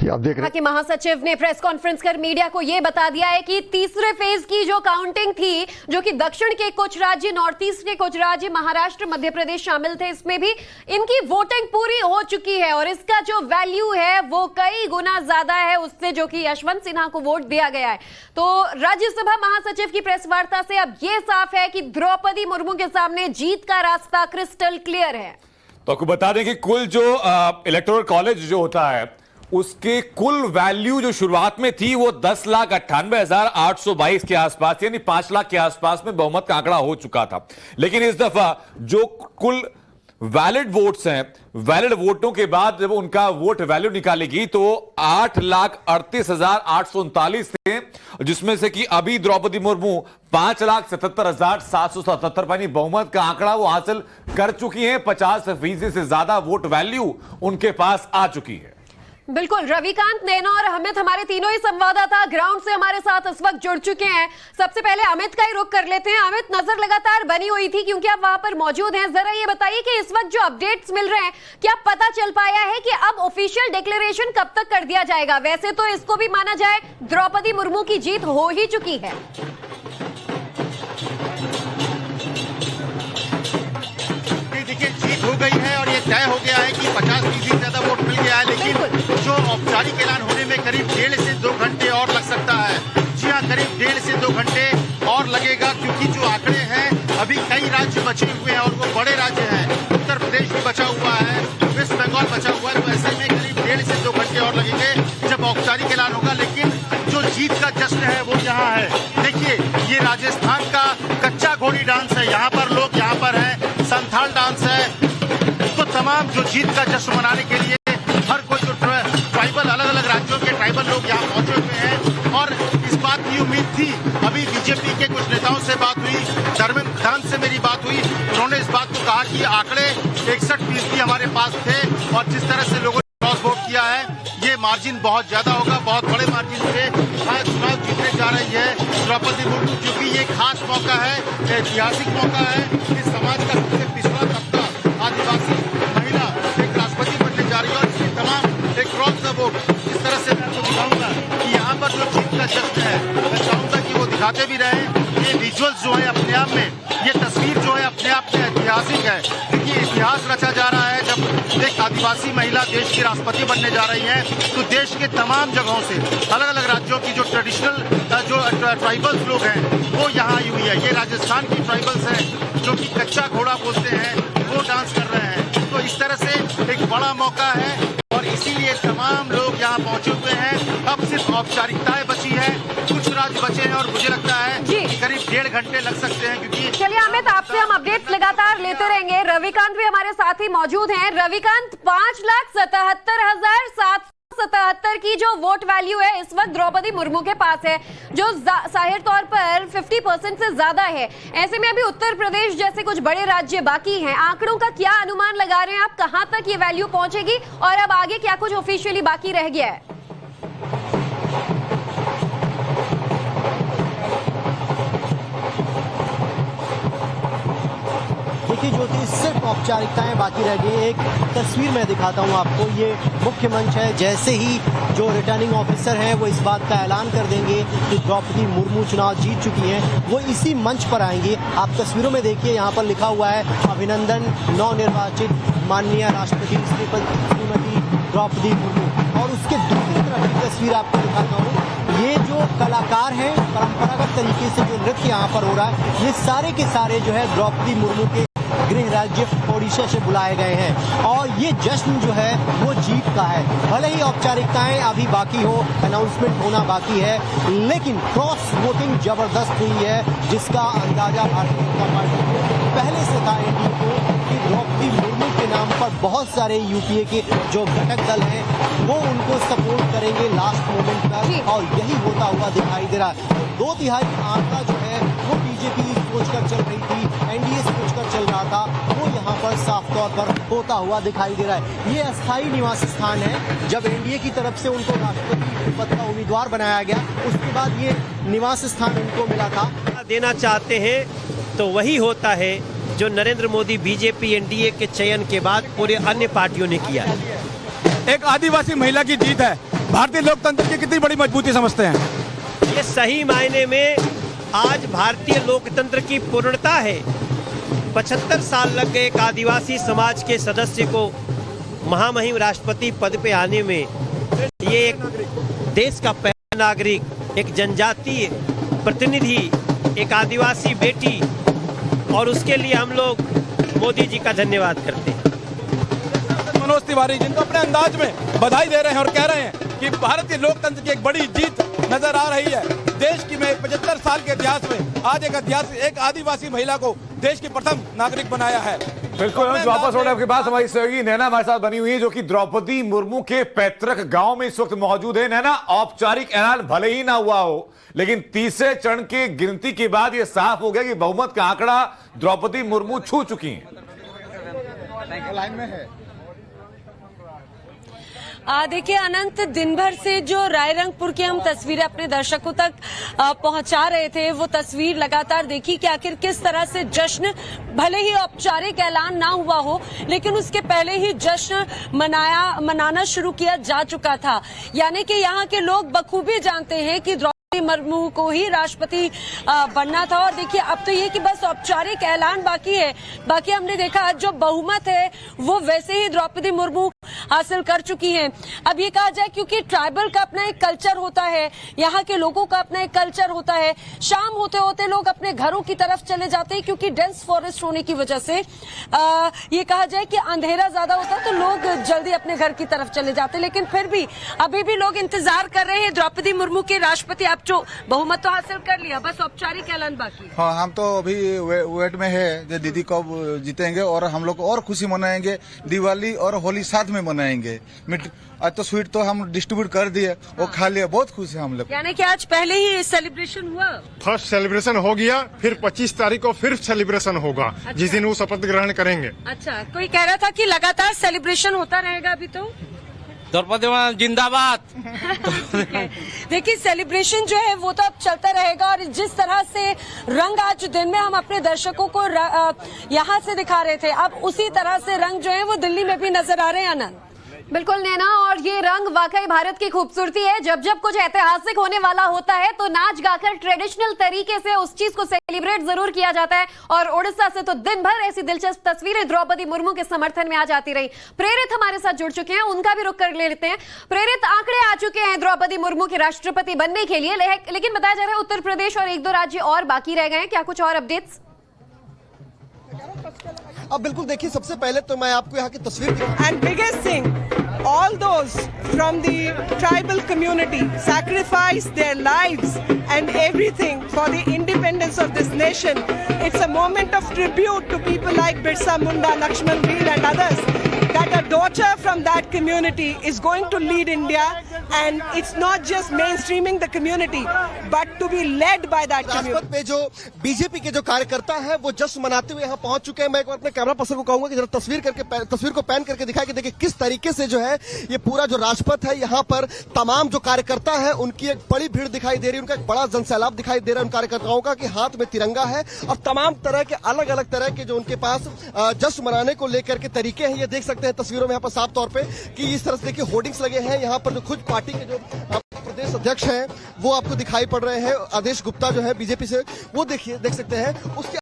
जी आप देख रहे हैं कि महासचिव ने प्रेस कॉन्फ्रेंस कर मीडिया को यह बता दिया है कि तीसरे फेज की जो काउंटिंग थी, जो कि दक्षिण के कुछ राज्य, नॉर्थ ईस्ट के कुछ राज्य, महाराष्ट्र, मध्य प्रदेश शामिल थे, इसमें भी इनकी वोटिंग पूरी हो चुकी है और इसका जो वैल्यू है वो कई गुना ज्यादा है उससे जो कि यशवंत सिन्हा को वोट दिया गया है। तो राज्यसभा महासचिव की प्रेस वार्ता से अब यह साफ है कि द्रौपदी मुर्मू के सामने जीत का रास्ता क्रिस्टल क्लियर है। तो आपको बता दें कि कुल जो इलेक्टोरल कॉलेज जो होता है उसके कुल वैल्यू जो शुरुआत में थी वो 10,98,822 के आसपास, यानी 5 लाख के आसपास में बहुमत का आंकड़ा हो चुका था। लेकिन इस दफा जो कुल वैलिड वोट्स हैं, वैलिड वोटों के बाद जब उनका वोट वैल्यू निकालेगी तो 8,38,839 थे, जिसमें से कि अभी द्रौपदी मुर्मू 5,77,777 यानी बहुमत का आंकड़ा वो हासिल कर चुकी हैं। 50% से ज्यादा वोट वैल्यू उनके पास आ चुकी है। बिल्कुल, रविकांत, नैना और अमित हमारे तीनों ही संवाददाता ग्राउंड से हमारे साथ इस वक्त जुड़ चुके हैं। सबसे पहले अमित का ही रुख कर लेते हैं। अमित, नजर लगातार बनी हुई थी क्योंकि आप वहां पर मौजूद हैं, जरा ये बताइए कि इस वक्त जो अपडेट्स मिल रहे हैं, क्या पता चल पाया है कि अब ऑफिशियल डिक्लेरेशन कब तक कर दिया जाएगा? वैसे तो इसको भी माना जाए द्रौपदी मुर्मू की जीत हो ही चुकी है। देखिए, जीत हो गई है और ये तय हो गया है कि 50% से ज्यादा वोट मिल गया है, लेकिन जो औपचारिक ऐलान होने में करीब 1.5 से 2 घंटे और लग सकता है। जी हाँ, करीब 1.5 से 2 घंटे और लगेगा क्योंकि जो आंकड़े हैं अभी कई राज्य बचे हुए हैं और वो बड़े राज्य हैं। उत्तर प्रदेश भी बचा हुआ है, वेस्ट बंगाल बचा हुआ है, तो ऐसे में करीब 1.5 से 2 घंटे और लगेंगे जब औपचारिक ऐलान होगा। लेकिन जो जीत का जश्न है वो यहाँ है। देखिए, ये राजस्थान का कच्चा घोड़ी डांस है, यहाँ पर लोग यहाँ पर हैं, संथाल डांस है। तो तमाम जो जीत का जश्न मनाने के लिए हर कोई जो ट्राइबल, अलग अलग राज्यों के ट्राइबल लोग यहाँ पहुंचे हुए हैं और इस बात की उम्मीद थी। अभी बीजेपी के कुछ नेताओं से बात हुई, धर्मेंद्र से मेरी बात हुई, उन्होंने इस बात को कहा कि आंकड़े 61% हमारे पास थे और जिस तरह से लोगों ने क्रॉस वोट किया है, ये मार्जिन बहुत ज्यादा होगा, बहुत बड़े मार्जिन से चुनाव जीतने जा रही है द्रौपदी मुर्मू। क्योंकि ये खास मौका है, ऐतिहासिक मौका है। इस समाज का सबसे पिछड़ा तबका, आदिवासी महिला एक राष्ट्रपति बनने जा रही है और इसकी तमाम एक क्रॉस द वोट इस तरह से मैं आपको दिखाऊंगा कि यहाँ पर जो जीत का जश्न है, मैं चाहूंगा कि वो दिखाते भी रहे। ये विजुअल्स जो है अपने आप में, ये तस्वीर जो है अपने आप में ऐतिहासिक है क्योंकि इतिहास रचा जा रहा है। जब एक आदिवासी महिला देश की राष्ट्रपति बनने जा रही है तो देश के तमाम जगहों से, अलग अलग राज्यों की जो ट्रेडिशनल जो ट्राइबल्स लोग हैं वो यहाँ आई हुई है। ये राजस्थान की ट्राइबल्स हैं जो कि कच्चा घोड़ा बोलते हैं, वो डांस कर रहे हैं। तो इस तरह से एक बड़ा मौका है और इसीलिए तमाम लोग यहाँ पहुंचे हुए हैं। अब सिर्फ औपचारिकताएं बची है, कुछ राज्य बचे हैं और मुझे लगता है कि करीब 1.5 घंटे लग सकते हैं। क्योंकि चलिए अमित, आपसे हम अपडेट्स लगातार लेते रहेंगे। रविकांत भी हमारे साथ ही मौजूद हैं। रविकांत, 5,77,777 की जो वोट वैल्यू है इस वक्त द्रौपदी मुर्मू के पास है, जो जाहिर तौर पर 50% से ज्यादा है। ऐसे में अभी उत्तर प्रदेश जैसे कुछ बड़े राज्य बाकी हैं। आंकड़ों का क्या अनुमान लगा रहे हैं आप, कहां तक ये वैल्यू पहुंचेगी और अब आगे क्या कुछ ऑफिशियली बाकी रह गया है? देखिए ज्योति, सिर्फ औपचारिकताएं बाकी रह गई। एक तस्वीर मैं दिखाता हूं आपको। ये मुख्य मंच है। जैसे ही जो रिटर्निंग ऑफिसर हैं वो इस बात का ऐलान कर देंगे कि द्रौपदी मुर्मू चुनाव जीत चुकी हैं, वो इसी मंच पर आएंगे। आप तस्वीरों में देखिए, यहाँ पर लिखा हुआ है अभिनंदन नवनिर्वाचित माननीय राष्ट्रपति श्रीमती द्रौपदी मुर्मू। और उसके दूसरी तरफ की तस्वीर आपको दिखाता हूँ। ये जो कलाकार हैं, परंपरागत तरीके से जो नृत्य यहाँ पर हो रहा है, ये सारे के सारे जो है द्रौपदी मुर्मू के गृह राज्य ओडिशा से बुलाए गए हैं और ये जश्न जो है वो जीत का है। भले ही औपचारिकताएं अभी बाकी हो, अनाउंसमेंट होना बाकी है, लेकिन क्रॉस वोटिंग जबरदस्त हुई है, जिसका अंदाजा भारतीय जनता पार्टी को पहले से था एनडीए को कि द्रौपदी मुर्मू के नाम पर बहुत सारे यूपीए के जो घटक दल हैं वो उनको सपोर्ट करेंगे लास्ट मोमेंट पर, और यही होता हुआ दिखाई दे रहा है। 2/3 आंकड़ा जो है वो बीजेपी सोचकर चल रही थी, एनडीए सोचकर चल रहा था, वो यहाँ पर साफ तौर पर होता हुआ दिखाई दे रहा है। ये अस्थायी निवास स्थान है। जब एनडीए की तरफ से उनको राष्ट्रपति पद का उम्मीदवार बनाया गया, उसके बाद ये निवास स्थान उनको मिला था। देना चाहते हैं तो वही होता है जो नरेंद्र मोदी बीजेपी एनडीए के चयन के बाद पूरे अन्य पार्टियों ने किया है। एक आदिवासी महिला की जीत है भारतीय लोकतंत्र की कितनी बड़ी मजबूती समझते हैं? ये सही मायने में आज भारतीय लोकतंत्र की पूर्णता है। 75 साल लग गए एक आदिवासी समाज के सदस्य को महामहिम राष्ट्रपति पद पे आने में। ये एक देश का पहला नागरिक, एक जनजातीय प्रतिनिधि, एक आदिवासी बेटी, और उसके लिए हम लोग मोदी जी का धन्यवाद करते हैं। मनोज तिवारी जिनको अपने अंदाज में बधाई दे रहे हैं और कह रहे हैं कि भारतीय लोकतंत्र की एक बड़ी जीत नजर आ रही है। देश की में 75 साल के इतिहास में आज एक आदिवासी महिला को देश की प्रथम नागरिक बनाया है। बिल्कुल वापस लौटे आपके पास हमारी सहयोगी नैना हमारे साथ बनी हुई है, जो कि द्रौपदी मुर्मू के पैतृक गांव में इस वक्त मौजूद है। नैना, औपचारिक ऐलान भले ही ना हुआ हो, लेकिन तीसरे चरण की गिनती के बाद यह साफ हो गया कि बहुमत का आंकड़ा द्रौपदी मुर्मू छू चुकी हैं। देखिए अनंत, दिन भर से जो रायरंगपुर की हम तस्वीरें अपने दर्शकों तक पहुंचा रहे थे, वो तस्वीर लगातार देखी कि आखिर किस तरह से जश्न, भले ही औपचारिक ऐलान ना हुआ हो, लेकिन उसके पहले ही जश्न मनाना शुरू किया जा चुका था। यानी कि यहाँ के लोग बखूबी जानते हैं कि द्रौपदी मुर्मू को ही राष्ट्रपति बनना था। और देखिए अब तो ये कि बस औपचारिक ऐलान बाकी है। बाकी हमने देखा जो बहुमत है वो वैसे ही द्रौपदी मुर्मू हासिल कर चुकी हैं। अब ये कहा जाए क्योंकि ट्राइबल का अपना एक कल्चर होता है, यहाँ के लोगों का अपना एक कल्चर होता है। शाम होते होते लोग अपने घरों की तरफ चले जाते हैं, क्योंकि डेंस फॉरेस्ट होने की वजह से ये कहा जाए कि अंधेरा ज्यादा होता है, तो लोग जल्दी अपने घर की तरफ चले जाते हैं। लेकिन फिर भी अभी भी लोग इंतजार कर रहे हैं द्रौपदी मुर्मू के राष्ट्रपति। आप जो बहुमत तो हासिल कर लिया, बस औपचारिक ऐलान बाकी। हाँ, हम तो अभी वेट में है जो दीदी कब जीतेंगे, और हम लोग और खुशी मनाएंगे। दिवाली और होली साथ में मनाएंगे। आज तो स्वीट तो हम डिस्ट्रीब्यूट कर दिए, वो खा लिया, बहुत खुश है हम लोग। यानी कि आज पहले ही सेलिब्रेशन हुआ, फर्स्ट सेलिब्रेशन हो गया, फिर 25 तारीख को फिर सेलिब्रेशन होगा। अच्छा। जिस दिन वो शपथ ग्रहण करेंगे। अच्छा, कोई कह रहा था कि लगातार सेलिब्रेशन होता रहेगा अभी तो। द्रौपदी जिंदाबाद। देखिए सेलिब्रेशन जो है वो तो अब चलता रहेगा, और जिस तरह से रंग आज दिन में हम अपने दर्शकों को यहाँ से दिखा रहे थे, अब उसी तरह से रंग जो है वो दिल्ली में भी नजर आ रहे हैं। आनंद, बिल्कुल नैना, और ये रंग वाकई भारत की खूबसूरती है। जब जब कुछ ऐतिहासिक होने वाला होता है तो नाच गाकर ट्रेडिशनल तरीके से उस चीज को सेलिब्रेट जरूर किया जाता है। और ओडिशा से तो दिन भर ऐसी दिलचस्प तस्वीरें द्रौपदी मुर्मू के समर्थन में आ जाती रही। प्रेरित हमारे साथ जुड़ चुके हैं, उनका भी रुख कर लेते हैं। प्रेरित, आंकड़े आ चुके हैं द्रौपदी मुर्मू के राष्ट्रपति बनने के लिए, लेकिन बताया जा रहा है उत्तर प्रदेश और 1-2 राज्य और बाकी रह गए हैं। क्या कुछ और अपडेट्स? अब बिल्कुल देखिए, सबसे पहले तो मैं आपको यहाँ की तस्वीर And biggest thing, all those from the tribal community sacrificed their lives and everything for the independence of this nation. It's a moment of tribute to people like Birsa Munda, Lakshman Veer and others, that a daughter from that community is going to lead India, and it's not just mainstreaming the community but to be led by that community. Rajpath पे जो BJP के जो कार्यकर्ता है वो जश्न मनाते हुए यहाँ पहुंच चुके हैं। मैं एक बार अपने कैमरा पर्सन को कहूंगा कि जरा तस्वीर को पैन करके दिखाए कि देखिए किस तरीके से जो है ये पूरा जो राजपथ है, यहाँ पर तमाम जो कार्यकर्ता है उनकी एक बड़ी भीड़ दिखाई दे रही है। उनका एक बड़ा जनसैलाब दिखाई दे रहा है उन कार्यकर्ताओं का, कि हाथ में तिरंगा है और तमाम तरह के अलग अलग तरह के जो उनके पास जश्न मनाने को लेकर के तरीके हैं। ये देख सकते हैं तस्वीरों में यहाँ पर साफ तौर पे कि इस तरह से देखिए होर्डिंग्स लगे हैं। यहाँ पर जो खुद पार्टी के जो प्रदेश अध्यक्ष हैं वो आपको दिखाई पड़ रहे हैं, आदेश गुप्ता जो है बीजेपी से, वो देख सकते हैं। उसके